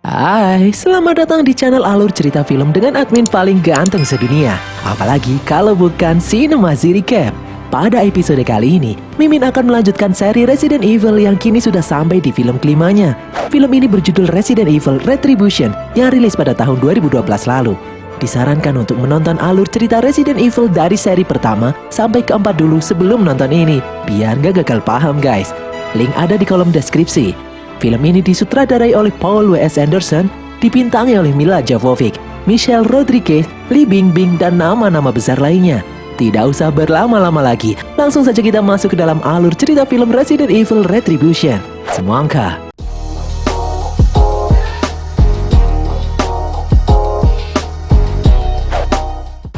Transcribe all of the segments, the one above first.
Hai, selamat datang di channel Alur Cerita Film dengan admin paling ganteng sedunia. Apalagi kalau bukan Cinemasi Recap. Pada episode kali ini, Mimin akan melanjutkan seri Resident Evil yang kini sudah sampai di film kelimanya. Film ini berjudul Resident Evil Retribution yang rilis pada tahun 2012 lalu. Disarankan untuk menonton alur cerita Resident Evil dari seri pertama sampai keempat dulu sebelum nonton ini, biar gak gagal paham guys. Link ada di kolom deskripsi. Film ini disutradarai oleh Paul W.S. Anderson, dibintangi oleh Milla Jovovich, Michelle Rodriguez, Li Bingbing, dan nama-nama besar lainnya. Tidak usah berlama-lama lagi, langsung saja kita masuk ke dalam alur cerita film Resident Evil Retribution. Semangka.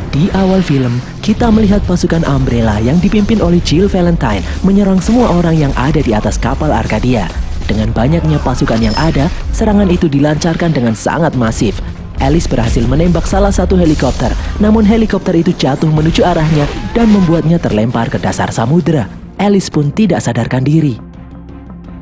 Di awal film, kita melihat pasukan Umbrella yang dipimpin oleh Jill Valentine menyerang semua orang yang ada di atas kapal Arcadia. Dengan banyaknya pasukan yang ada, serangan itu dilancarkan dengan sangat masif. Alice berhasil menembak salah satu helikopter, namun helikopter itu jatuh menuju arahnya dan membuatnya terlempar ke dasar samudera. Alice pun tidak sadarkan diri.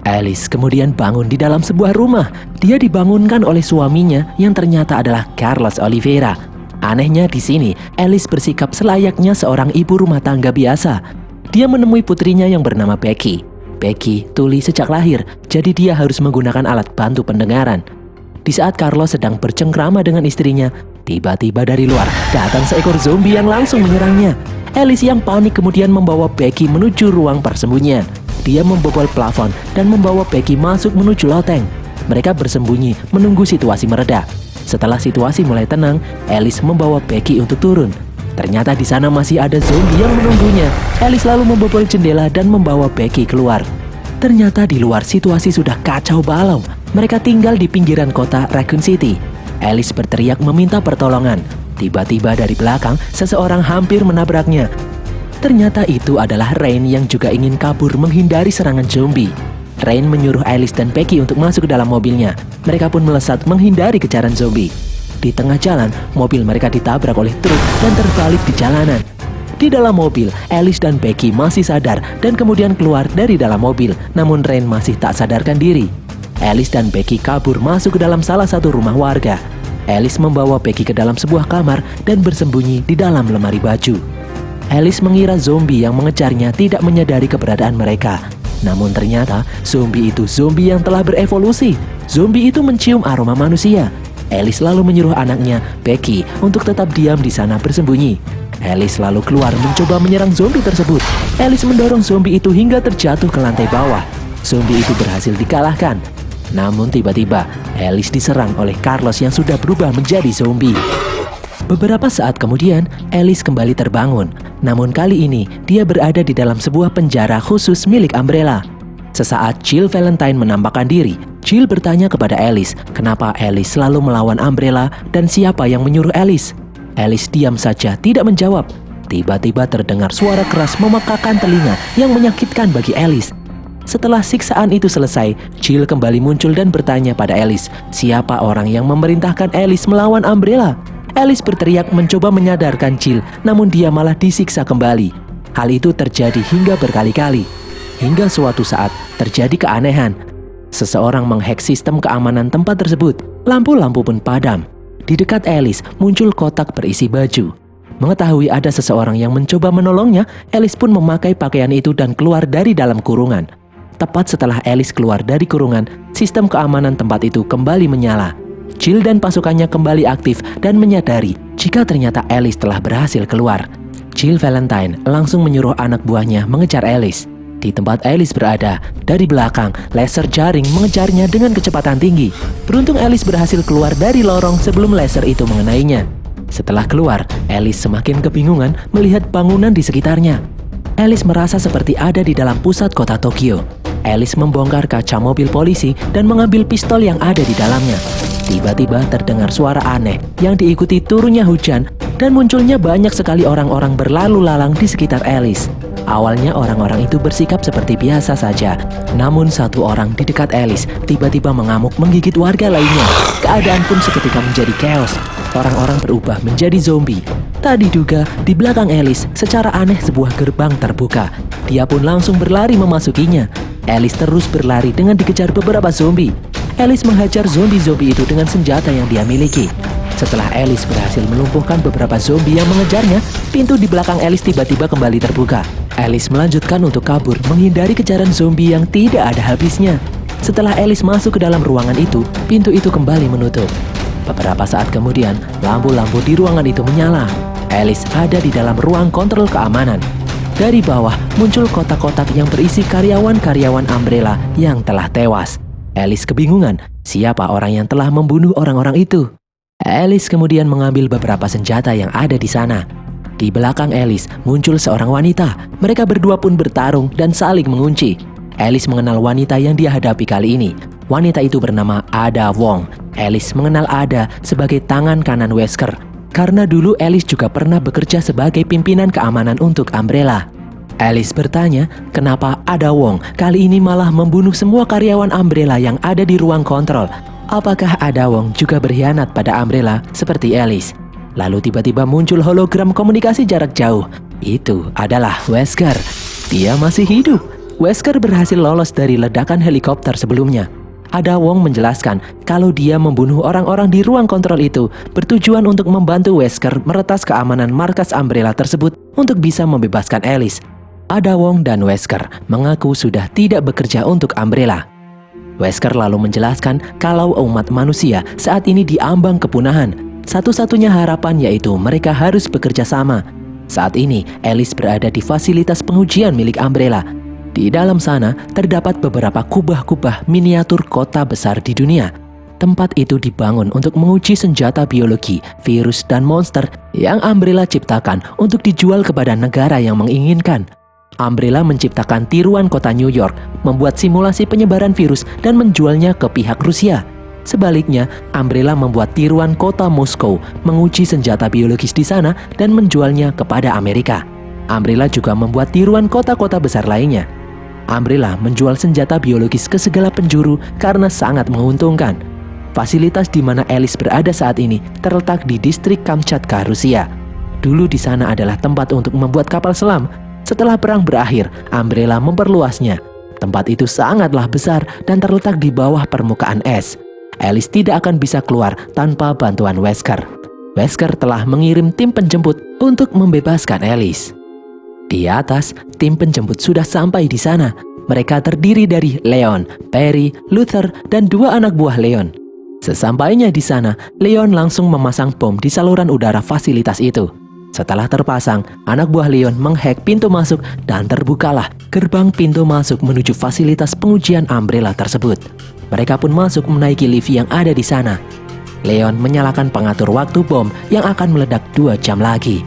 Alice kemudian bangun di dalam sebuah rumah. Dia dibangunkan oleh suaminya yang ternyata adalah Carlos Oliveira. Anehnya di sini, Alice bersikap selayaknya seorang ibu rumah tangga biasa. Dia menemui putrinya yang bernama Becky. Becky tuli sejak lahir, jadi dia harus menggunakan alat bantu pendengaran. Di saat Carlos sedang bercengkrama dengan istrinya, tiba-tiba dari luar datang seekor zombie yang langsung menyerangnya. Alice yang panik kemudian membawa Becky menuju ruang persembunyian. Dia membobol plafon dan membawa Becky masuk menuju loteng. Mereka bersembunyi menunggu situasi mereda. Setelah situasi mulai tenang, Alice membawa Becky untuk turun. Ternyata di sana masih ada zombie yang menunggunya. Alice lalu membobol jendela dan membawa Becky keluar. Ternyata di luar situasi sudah kacau balau. Mereka tinggal di pinggiran kota Raccoon City. Alice berteriak meminta pertolongan. Tiba-tiba dari belakang, seseorang hampir menabraknya. Ternyata itu adalah Rain yang juga ingin kabur menghindari serangan zombie. Rain menyuruh Alice dan Becky untuk masuk ke dalam mobilnya. Mereka pun melesat menghindari kejaran zombie. Di tengah jalan, mobil mereka ditabrak oleh truk dan terbalik di jalanan. Di dalam mobil, Alice dan Becky masih sadar dan kemudian keluar dari dalam mobil, namun Rain masih tak sadarkan diri. Alice dan Becky kabur masuk ke dalam salah satu rumah warga. Alice membawa Becky ke dalam sebuah kamar dan bersembunyi di dalam lemari baju. Alice mengira zombie yang mengejarnya tidak menyadari keberadaan mereka. Namun ternyata zombie itu zombie yang telah berevolusi. Zombie itu mencium aroma manusia. Alice lalu menyuruh anaknya, Becky, untuk tetap diam di sana bersembunyi. Alice lalu keluar mencoba menyerang zombie tersebut. Alice mendorong zombie itu hingga terjatuh ke lantai bawah. Zombie itu berhasil dikalahkan. Namun tiba-tiba, Alice diserang oleh Carlos yang sudah berubah menjadi zombie. Beberapa saat kemudian, Alice kembali terbangun. Namun kali ini, dia berada di dalam sebuah penjara khusus milik Umbrella. Sesaat Jill Valentine menampakkan diri, Jill bertanya kepada Alice, kenapa Alice selalu melawan Umbrella dan siapa yang menyuruh Alice. Alice diam saja, tidak menjawab. Tiba-tiba terdengar suara keras memekakan telinga yang menyakitkan bagi Alice. Setelah siksaan itu selesai, Jill kembali muncul dan bertanya pada Alice, siapa orang yang memerintahkan Alice melawan Umbrella. Alice berteriak mencoba menyadarkan Jill, namun dia malah disiksa kembali. Hal itu terjadi hingga berkali-kali. Hingga suatu saat, terjadi keanehan. Seseorang menghack sistem keamanan tempat tersebut. Lampu-lampu pun padam. Di dekat Alice muncul kotak berisi baju. Mengetahui ada seseorang yang mencoba menolongnya, Alice pun memakai pakaian itu dan keluar dari dalam kurungan. Tepat setelah Alice keluar dari kurungan, sistem keamanan tempat itu kembali menyala. Jill dan pasukannya kembali aktif dan menyadari jika ternyata Alice telah berhasil keluar. Jill Valentine langsung menyuruh anak buahnya mengejar Alice. Di tempat Alice berada, dari belakang, laser jaring mengejarnya dengan kecepatan tinggi. Beruntung Alice berhasil keluar dari lorong sebelum laser itu mengenainya. Setelah keluar, Alice semakin kebingungan melihat bangunan di sekitarnya. Alice merasa seperti ada di dalam pusat kota Tokyo. Alice membongkar kaca mobil polisi dan mengambil pistol yang ada di dalamnya. Tiba-tiba terdengar suara aneh yang diikuti turunnya hujan dan munculnya banyak sekali orang-orang berlalu lalang di sekitar Alice. Awalnya orang-orang itu bersikap seperti biasa saja. Namun satu orang di dekat Alice tiba-tiba mengamuk menggigit warga lainnya. Keadaan pun seketika menjadi chaos. Orang-orang berubah menjadi zombie. Tak diduga, di belakang Alice secara aneh sebuah gerbang terbuka. Dia pun langsung berlari memasukinya. Alice terus berlari dengan dikejar beberapa zombie. Alice menghajar zombie-zombie itu dengan senjata yang dia miliki. Setelah Alice berhasil melumpuhkan beberapa zombie yang mengejarnya, pintu di belakang Alice tiba-tiba kembali terbuka. Alice melanjutkan untuk kabur, menghindari kejaran zombie yang tidak ada habisnya. Setelah Alice masuk ke dalam ruangan itu, pintu itu kembali menutup. Beberapa saat kemudian, lampu-lampu di ruangan itu menyala. Alice ada di dalam ruang kontrol keamanan. Dari bawah muncul kotak-kotak yang berisi karyawan-karyawan Umbrella yang telah tewas. Alice kebingungan siapa orang yang telah membunuh orang-orang itu. Alice kemudian mengambil beberapa senjata yang ada di sana. Di belakang Alice muncul seorang wanita. Mereka berdua pun bertarung dan saling mengunci. Alice mengenal wanita yang dia hadapi kali ini. Wanita itu bernama Ada Wong. Alice mengenal Ada sebagai tangan kanan Wesker, karena dulu Alice juga pernah bekerja sebagai pimpinan keamanan untuk Umbrella. Alice bertanya, kenapa Ada Wong kali ini malah membunuh semua karyawan Umbrella yang ada di ruang kontrol? Apakah Ada Wong juga berkhianat pada Umbrella seperti Alice? Lalu tiba-tiba muncul hologram komunikasi jarak jauh. Itu adalah Wesker. Dia masih hidup. Wesker berhasil lolos dari ledakan helikopter sebelumnya. Ada Wong menjelaskan kalau dia membunuh orang-orang di ruang kontrol itu bertujuan untuk membantu Wesker meretas keamanan markas Umbrella tersebut untuk bisa membebaskan Alice. Ada Wong dan Wesker mengaku sudah tidak bekerja untuk Umbrella. Wesker lalu menjelaskan kalau umat manusia saat ini diambang kepunahan. Satu-satunya harapan yaitu mereka harus bekerja sama. Saat ini Alice berada di fasilitas pengujian milik Umbrella. Di dalam sana terdapat beberapa kubah-kubah miniatur kota besar di dunia. Tempat itu dibangun untuk menguji senjata biologi, virus, dan monster yang Umbrella ciptakan untuk dijual kepada negara yang menginginkan. Umbrella menciptakan tiruan kota New York, membuat simulasi penyebaran virus dan menjualnya ke pihak Rusia. Sebaliknya, Umbrella membuat tiruan kota Moskow, menguji senjata biologis di sana dan menjualnya kepada Amerika. Umbrella juga membuat tiruan kota-kota besar lainnya. Umbrella menjual senjata biologis ke segala penjuru karena sangat menguntungkan. Fasilitas di mana Alice berada saat ini terletak di distrik Kamchatka, Rusia. Dulu di sana adalah tempat untuk membuat kapal selam. Setelah perang berakhir, Umbrella memperluasnya. Tempat itu sangatlah besar dan terletak di bawah permukaan es. Alice tidak akan bisa keluar tanpa bantuan Wesker. Wesker telah mengirim tim penjemput untuk membebaskan Alice. Di atas, tim penjemput sudah sampai di sana. Mereka terdiri dari Leon, Perry, Luther, dan 2 anak buah Leon. Sesampainya di sana, Leon langsung memasang bom di saluran udara fasilitas itu. Setelah terpasang, anak buah Leon menghack pintu masuk dan terbukalah gerbang pintu masuk menuju fasilitas pengujian Umbrella tersebut. Mereka pun masuk menaiki lift yang ada di sana. Leon menyalakan pengatur waktu bom yang akan meledak 2 jam lagi.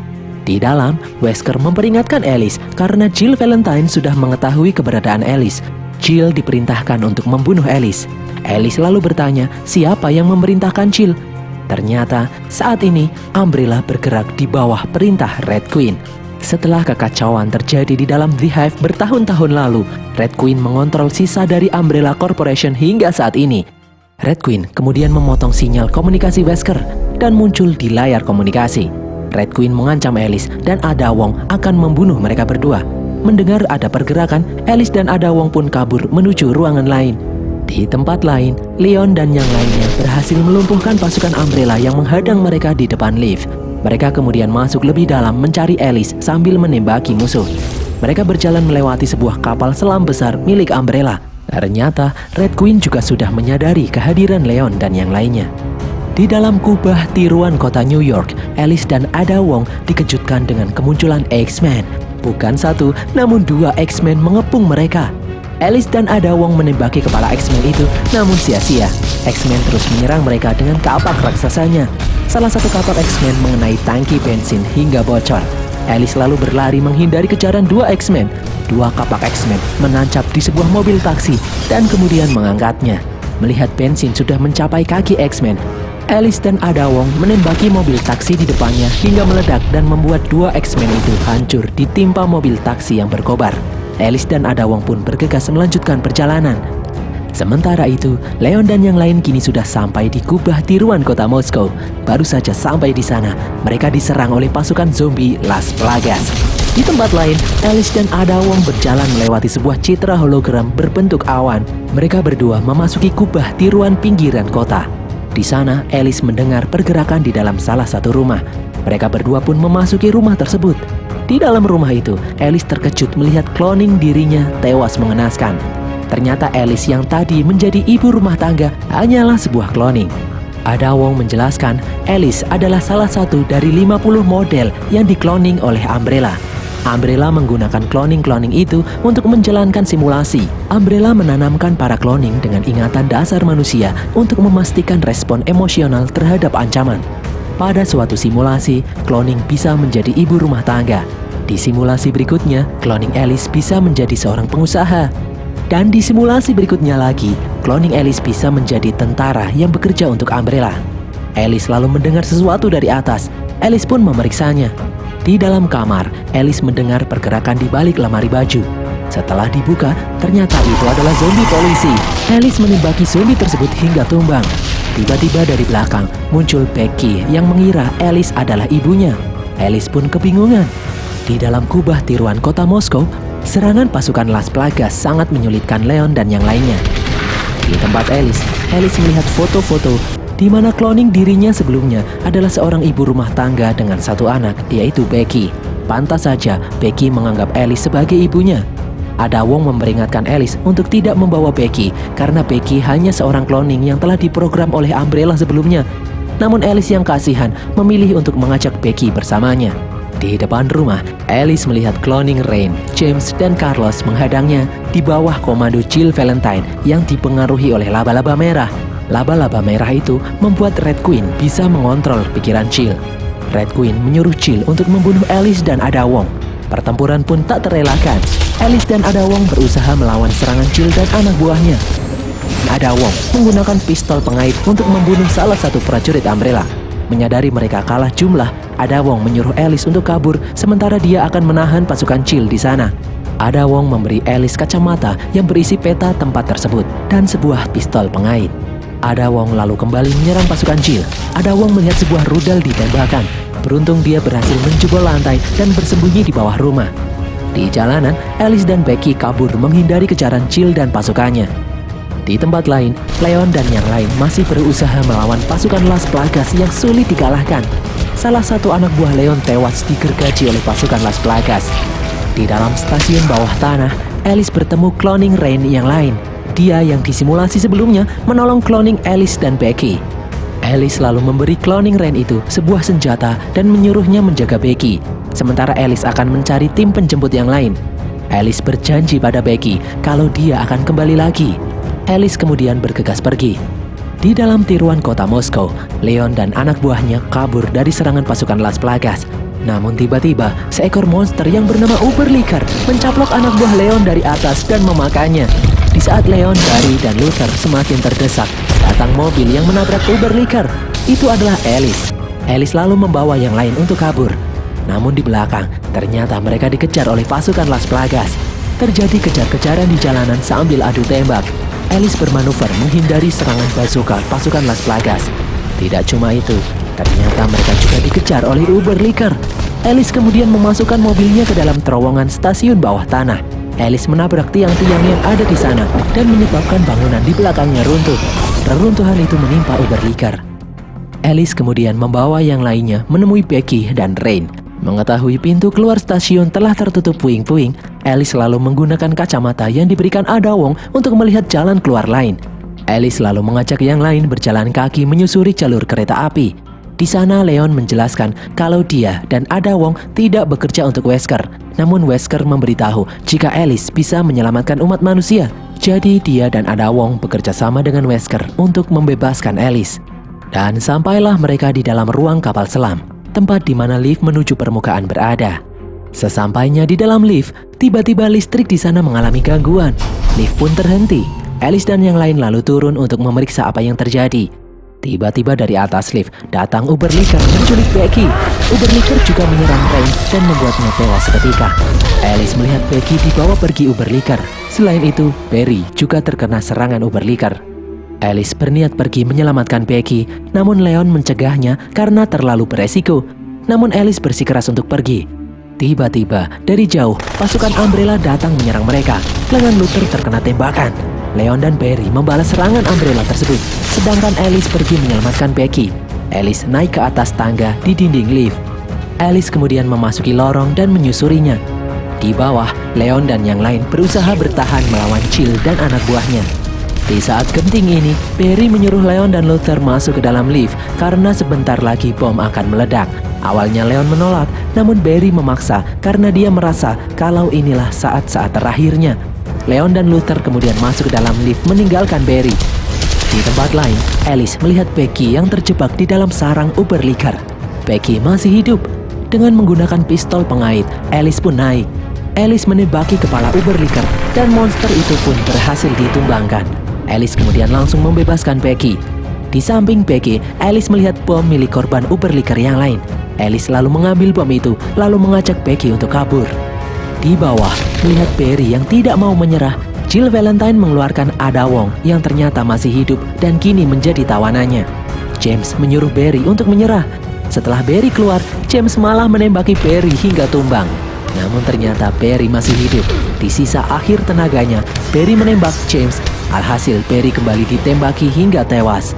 Di dalam, Wesker memperingatkan Alice karena Jill Valentine sudah mengetahui keberadaan Alice. Jill diperintahkan untuk membunuh Alice. Alice lalu bertanya siapa yang memerintahkan Jill. Ternyata saat ini Umbrella bergerak di bawah perintah Red Queen. Setelah kekacauan terjadi di dalam The Hive bertahun-tahun lalu, Red Queen mengontrol sisa dari Umbrella Corporation hingga saat ini. Red Queen kemudian memotong sinyal komunikasi Wesker dan muncul di layar komunikasi. Red Queen mengancam Alice dan Ada Wong akan membunuh mereka berdua. Mendengar ada pergerakan, Alice dan Ada Wong pun kabur menuju ruangan lain. Di tempat lain, Leon dan yang lainnya berhasil melumpuhkan pasukan Umbrella yang menghadang mereka di depan lift. Mereka kemudian masuk lebih dalam mencari Alice sambil menembaki musuh. Mereka berjalan melewati sebuah kapal selam besar milik Umbrella. Ternyata Red Queen juga sudah menyadari kehadiran Leon dan yang lainnya. Di dalam kubah tiruan kota New York, Alice dan Ada Wong dikejutkan dengan kemunculan X-Men. Bukan 1, namun 2 X-Men mengepung mereka. Alice dan Ada Wong menembaki kepala X-Men itu, namun sia-sia. X-Men terus menyerang mereka dengan kapak raksasanya. Salah satu kapak X-Men mengenai tangki bensin hingga bocor. Alice lalu berlari menghindari kejaran 2 X-Men. 2 kapak X-Men menancap di sebuah mobil taksi dan kemudian mengangkatnya. Melihat bensin sudah mencapai kaki X-Men, Alice dan Ada Wong menembaki mobil taksi di depannya hingga meledak dan membuat 2 X-Men itu hancur ditimpa mobil taksi yang berkobar. Alice dan Ada Wong pun bergegas melanjutkan perjalanan. Sementara itu, Leon dan yang lain kini sudah sampai di kubah tiruan kota Moskow. Baru saja sampai di sana, mereka diserang oleh pasukan zombie Las Plagas. Di tempat lain, Alice dan Ada Wong berjalan melewati sebuah citra hologram berbentuk awan. Mereka berdua memasuki kubah tiruan pinggiran kota. Di sana, Alice mendengar pergerakan di dalam salah satu rumah. Mereka berdua pun memasuki rumah tersebut. Di dalam rumah itu, Alice terkejut melihat kloning dirinya tewas mengenaskan. Ternyata Alice yang tadi menjadi ibu rumah tangga hanyalah sebuah kloning. Ada Wong menjelaskan, Alice adalah salah satu dari 50 model yang dikloning oleh Umbrella. Umbrella menggunakan kloning-kloning itu untuk menjalankan simulasi. Umbrella menanamkan para kloning dengan ingatan dasar manusia untuk memastikan respon emosional terhadap ancaman. Pada suatu simulasi, kloning bisa menjadi ibu rumah tangga. Di simulasi berikutnya, kloning Alice bisa menjadi seorang pengusaha. Dan di simulasi berikutnya lagi, kloning Alice bisa menjadi tentara yang bekerja untuk Umbrella. Alice lalu mendengar sesuatu dari atas. Alice pun memeriksanya. Di dalam kamar, Alice mendengar pergerakan di balik lemari baju. Setelah dibuka, ternyata itu adalah zombie polisi. Alice menembaki zombie tersebut hingga tumbang. Tiba-tiba dari belakang muncul Becky yang mengira Alice adalah ibunya. Alice pun kebingungan. Di dalam kubah tiruan kota Moskow, serangan pasukan Las Plagas sangat menyulitkan Leon dan yang lainnya. Di tempat Alice melihat foto-foto di mana kloning dirinya sebelumnya adalah seorang ibu rumah tangga dengan satu anak, yaitu Becky. Pantas saja Becky menganggap Alice sebagai ibunya. Ada Wong memperingatkan Alice untuk tidak membawa Becky karena Becky hanya seorang kloning yang telah diprogram oleh Umbrella sebelumnya. Namun Alice yang kasihan memilih untuk mengajak Becky bersamanya. Di depan rumah, Alice melihat kloning Rain, James, dan Carlos menghadangnya di bawah komando Jill Valentine yang dipengaruhi oleh laba-laba merah. Laba-laba merah itu membuat Red Queen bisa mengontrol pikiran Jill. Red Queen menyuruh Jill untuk membunuh Alice dan Ada Wong. Pertempuran pun tak terelakkan. Alice dan Ada Wong berusaha melawan serangan Jill dan anak buahnya. Ada Wong menggunakan pistol pengait untuk membunuh salah satu prajurit Umbrella. Menyadari mereka kalah jumlah, Ada Wong menyuruh Alice untuk kabur sementara dia akan menahan pasukan Jill di sana. Ada Wong memberi Alice kacamata yang berisi peta tempat tersebut dan sebuah pistol pengait. Ada Wong lalu kembali menyerang pasukan Jill. Ada Wong melihat sebuah rudal ditembakkan. Beruntung dia berhasil menjebol lantai dan bersembunyi di bawah rumah. Di jalanan, Alice dan Becky kabur menghindari kejaran Jill dan pasukannya. Di tempat lain, Leon dan yang lain masih berusaha melawan pasukan Las Plagas yang sulit dikalahkan. Salah satu anak buah Leon tewas digergaji oleh pasukan Las Plagas. Di dalam stasiun bawah tanah, Alice bertemu kloning Rain yang lain. Dia yang disimulasi sebelumnya menolong kloning Alice dan Becky. Alice lalu memberi kloning Rain itu sebuah senjata dan menyuruhnya menjaga Becky. Sementara Alice akan mencari tim penjemput yang lain. Alice berjanji pada Becky kalau dia akan kembali lagi. Alice kemudian bergegas pergi. Di dalam tiruan kota Moskow, Leon dan anak buahnya kabur dari serangan pasukan Las Plagas. Namun tiba-tiba, seekor monster yang bernama Uberlicker mencaplok anak buah Leon dari atas dan memakannya. Di saat Leon, Barry, dan Luther semakin terdesak, datang mobil yang menabrak Uberlicker. Itu adalah Alice. Alice lalu membawa yang lain untuk kabur. Namun di belakang, ternyata mereka dikejar oleh pasukan Las Plagas. Terjadi kejar-kejaran di jalanan sambil adu tembak. Alice bermanuver menghindari serangan bazooka pasukan Las Plagas. Tidak cuma itu, ternyata mereka juga dikejar oleh Uberlicker. Alice kemudian memasukkan mobilnya ke dalam terowongan stasiun bawah tanah. Alice menabrak tiang-tiang yang ada di sana dan menyebabkan bangunan di belakangnya runtuh. Reruntuhan itu menimpa Uberlicker. Alice kemudian membawa yang lainnya menemui Becky dan Rain. Mengetahui pintu keluar stasiun telah tertutup puing-puing, Alice lalu menggunakan kacamata yang diberikan Ada Wong untuk melihat jalan keluar lain. Alice lalu mengajak yang lain berjalan kaki menyusuri jalur kereta api. Di sana Leon menjelaskan kalau dia dan Ada Wong tidak bekerja untuk Wesker. Namun Wesker memberitahu jika Alice bisa menyelamatkan umat manusia. Jadi dia dan Ada Wong bekerja sama dengan Wesker untuk membebaskan Alice. Dan sampailah mereka di dalam ruang kapal selam, tempat di mana lift menuju permukaan berada. Sesampainya di dalam lift, tiba-tiba listrik di sana mengalami gangguan. Lift pun terhenti. Alice dan yang lain lalu turun untuk memeriksa apa yang terjadi. Tiba-tiba dari atas lift datang Uberlicker menculik Becky. Uberlicker juga menyerang Rain dan membuatnya tewas seketika. Alice melihat Becky dibawa pergi Uberlicker. Selain itu, Barry juga terkena serangan Uberlicker. Alice berniat pergi menyelamatkan Becky, namun Leon mencegahnya karena terlalu beresiko. Namun Alice bersikeras untuk pergi. Tiba-tiba, dari jauh, pasukan Umbrella datang menyerang mereka. Lengan Luther terkena tembakan. Leon dan Barry membalas serangan Umbrella tersebut, sedangkan Alice pergi menyelamatkan Becky. Alice naik ke atas tangga di dinding lift. Alice kemudian memasuki lorong dan menyusurinya. Di bawah, Leon dan yang lain berusaha bertahan melawan Jill dan anak buahnya. Di saat genting ini, Barry menyuruh Leon dan Luther masuk ke dalam lift karena sebentar lagi bom akan meledak. Awalnya Leon menolak, namun Barry memaksa karena dia merasa kalau inilah saat-saat terakhirnya. Leon dan Luther kemudian masuk ke dalam lift meninggalkan Barry. Di tempat lain, Alice melihat Becky yang terjebak di dalam sarang Uberlicker. Becky masih hidup. Dengan menggunakan pistol pengait, Alice pun naik. Alice menembaki kepala Uberlicker dan monster itu pun berhasil ditumbangkan. Alice kemudian langsung membebaskan Becky. Di samping Becky, Alice melihat bom milik korban Uberlicker yang lain. Alice lalu mengambil bom itu, lalu mengajak Becky untuk kabur. Di bawah, melihat Barry yang tidak mau menyerah, Jill Valentine mengeluarkan Ada Wong yang ternyata masih hidup dan kini menjadi tawanannya. James menyuruh Barry untuk menyerah. Setelah Barry keluar, James malah menembaki Barry hingga tumbang. Namun ternyata Barry masih hidup. Di sisa akhir tenaganya, Barry menembak James. Alhasil Barry kembali ditembaki hingga tewas.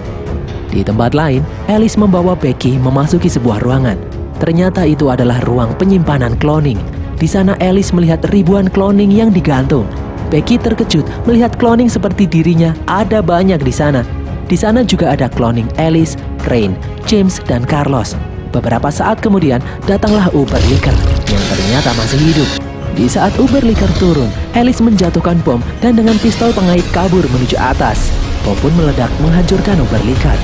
Di tempat lain, Alice membawa Becky memasuki sebuah ruangan. Ternyata itu adalah ruang penyimpanan cloning. Di sana Alice melihat ribuan cloning yang digantung. Becky terkejut melihat cloning seperti dirinya ada banyak di sana. Di sana juga ada cloning Alice, Rain, James, dan Carlos. Beberapa saat kemudian datanglah Uberlicker yang ternyata masih hidup. Di saat Uberlicker turun, Alice menjatuhkan bom dan dengan pistol pengait kabur menuju atas. Bom pun meledak menghancurkan Uberlicker.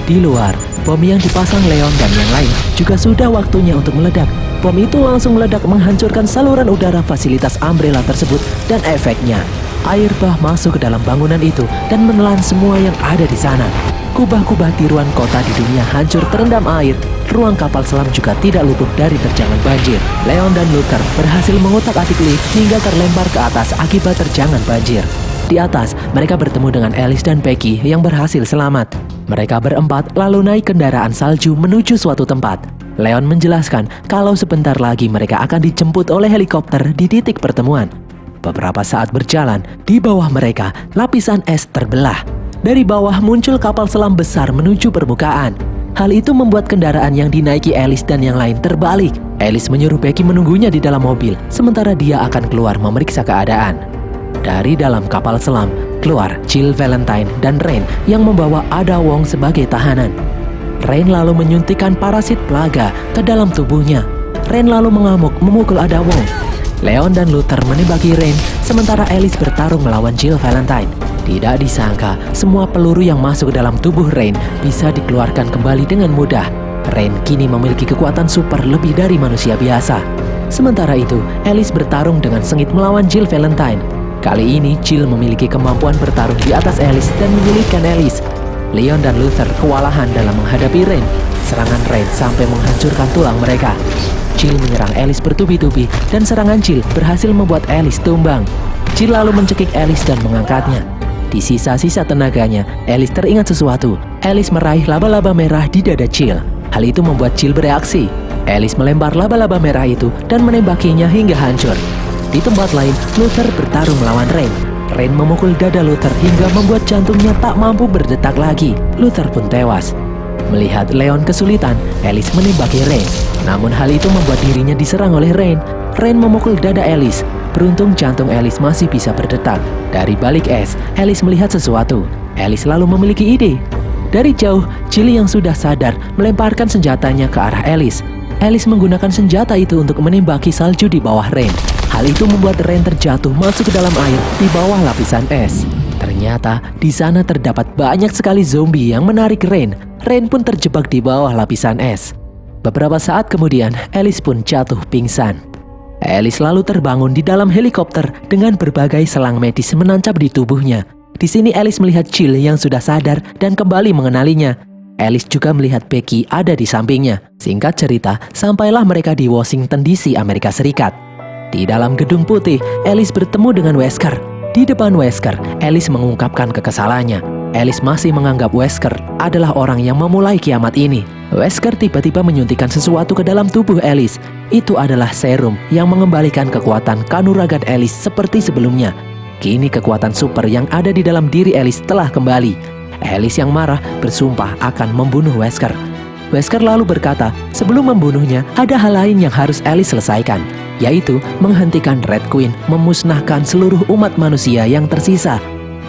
Di luar, bom yang dipasang Leon dan yang lain juga sudah waktunya untuk meledak. Bom itu langsung meledak menghancurkan saluran udara fasilitas Umbrella tersebut dan efeknya, air bah masuk ke dalam bangunan itu dan menelan semua yang ada di sana. Kubah-kubah tiruan kota di dunia hancur terendam air. Ruang kapal selam juga tidak luput dari terjangan banjir. Leon dan Luther berhasil mengutak-atik lift hingga terlempar ke atas akibat terjangan banjir. Di atas, mereka bertemu dengan Alice dan Becky yang berhasil selamat. Mereka berempat lalu naik kendaraan salju menuju suatu tempat. Leon menjelaskan kalau sebentar lagi mereka akan dijemput oleh helikopter di titik pertemuan. Beberapa saat berjalan, di bawah mereka lapisan es terbelah. Dari bawah muncul kapal selam besar menuju permukaan. Hal itu membuat kendaraan yang dinaiki Alice dan yang lain terbalik. Alice menyuruh Becky menunggunya di dalam mobil, sementara dia akan keluar memeriksa keadaan. Dari dalam kapal selam, keluar Jill Valentine dan Rain yang membawa Ada Wong sebagai tahanan. Rain lalu menyuntikkan parasit plaga ke dalam tubuhnya. Rain lalu mengamuk memukul Ada Wong. Leon dan Luther menembaki Rain, sementara Alice bertarung melawan Jill Valentine. Tidak disangka, semua peluru yang masuk ke dalam tubuh Rain bisa dikeluarkan kembali dengan mudah. Rain kini memiliki kekuatan super lebih dari manusia biasa. Sementara itu, Alice bertarung dengan sengit melawan Jill Valentine. Kali ini, Jill memiliki kemampuan bertarung di atas Alice dan menyulitkan Alice. Leon dan Luther kewalahan dalam menghadapi Rain. Serangan Rain sampai menghancurkan tulang mereka. Jill menyerang Alice bertubi-tubi dan serangan Jill berhasil membuat Alice tumbang. Jill lalu mencekik Alice dan mengangkatnya. Di sisa-sisa tenaganya, Alice teringat sesuatu. Alice meraih laba-laba merah di dada Jill. Hal itu membuat Jill bereaksi. Alice melempar laba-laba merah itu dan menembakinya hingga hancur. Di tempat lain, Luther bertarung melawan Rain. Rain memukul dada Luther hingga membuat jantungnya tak mampu berdetak lagi. Luther pun tewas. Melihat Leon kesulitan, Alice menembaki Rain. Namun hal itu membuat dirinya diserang oleh Rain. Rain memukul dada Alice. Beruntung jantung Alice masih bisa berdetak. Dari balik es, Alice melihat sesuatu. Alice lalu memiliki ide. Dari jauh, Jill yang sudah sadar melemparkan senjatanya ke arah Alice. Alice menggunakan senjata itu untuk menembaki salju di bawah Rain. Hal itu membuat Rain terjatuh masuk ke dalam air di bawah lapisan es. Ternyata di sana terdapat banyak sekali zombie yang menarik Rain. Rain pun terjebak di bawah lapisan es. Beberapa saat kemudian, Alice pun jatuh pingsan. Alice lalu terbangun di dalam helikopter dengan berbagai selang medis menancap di tubuhnya. Di sini Alice melihat Jill yang sudah sadar dan kembali mengenalinya. Alice juga melihat Becky ada di sampingnya. Singkat cerita, sampailah mereka di Washington DC, Amerika Serikat. Di dalam gedung putih, Alice bertemu dengan Wesker. Di depan Wesker, Alice mengungkapkan kekesalannya. Alice masih menganggap Wesker adalah orang yang memulai kiamat ini. Wesker tiba-tiba menyuntikkan sesuatu ke dalam tubuh Alice. Itu adalah serum yang mengembalikan kekuatan kanuragan Alice seperti sebelumnya. Kini kekuatan super yang ada di dalam diri Alice telah kembali. Alice yang marah bersumpah akan membunuh Wesker. Wesker lalu berkata, sebelum membunuhnya, ada hal lain yang harus Alice selesaikan, yaitu menghentikan Red Queen memusnahkan seluruh umat manusia yang tersisa.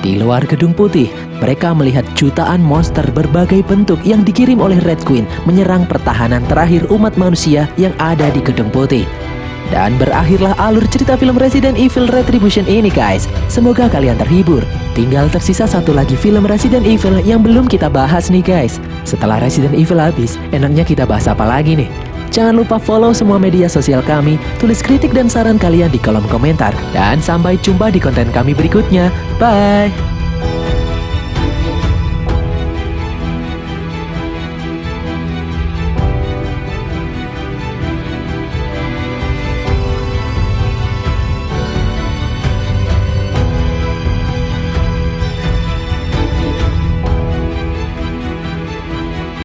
Di luar Gedung Putih, mereka melihat jutaan monster berbagai bentuk yang dikirim oleh Red Queen menyerang pertahanan terakhir umat manusia yang ada di Gedung Putih. Dan berakhirlah alur cerita film Resident Evil Retribution ini guys. Semoga kalian terhibur. Tinggal tersisa satu lagi film Resident Evil yang belum kita bahas nih guys. Setelah Resident Evil habis, enaknya kita bahas apa lagi nih? Jangan lupa follow semua media sosial kami, tulis kritik dan saran kalian di kolom komentar. Dan sampai jumpa di konten kami berikutnya. Bye!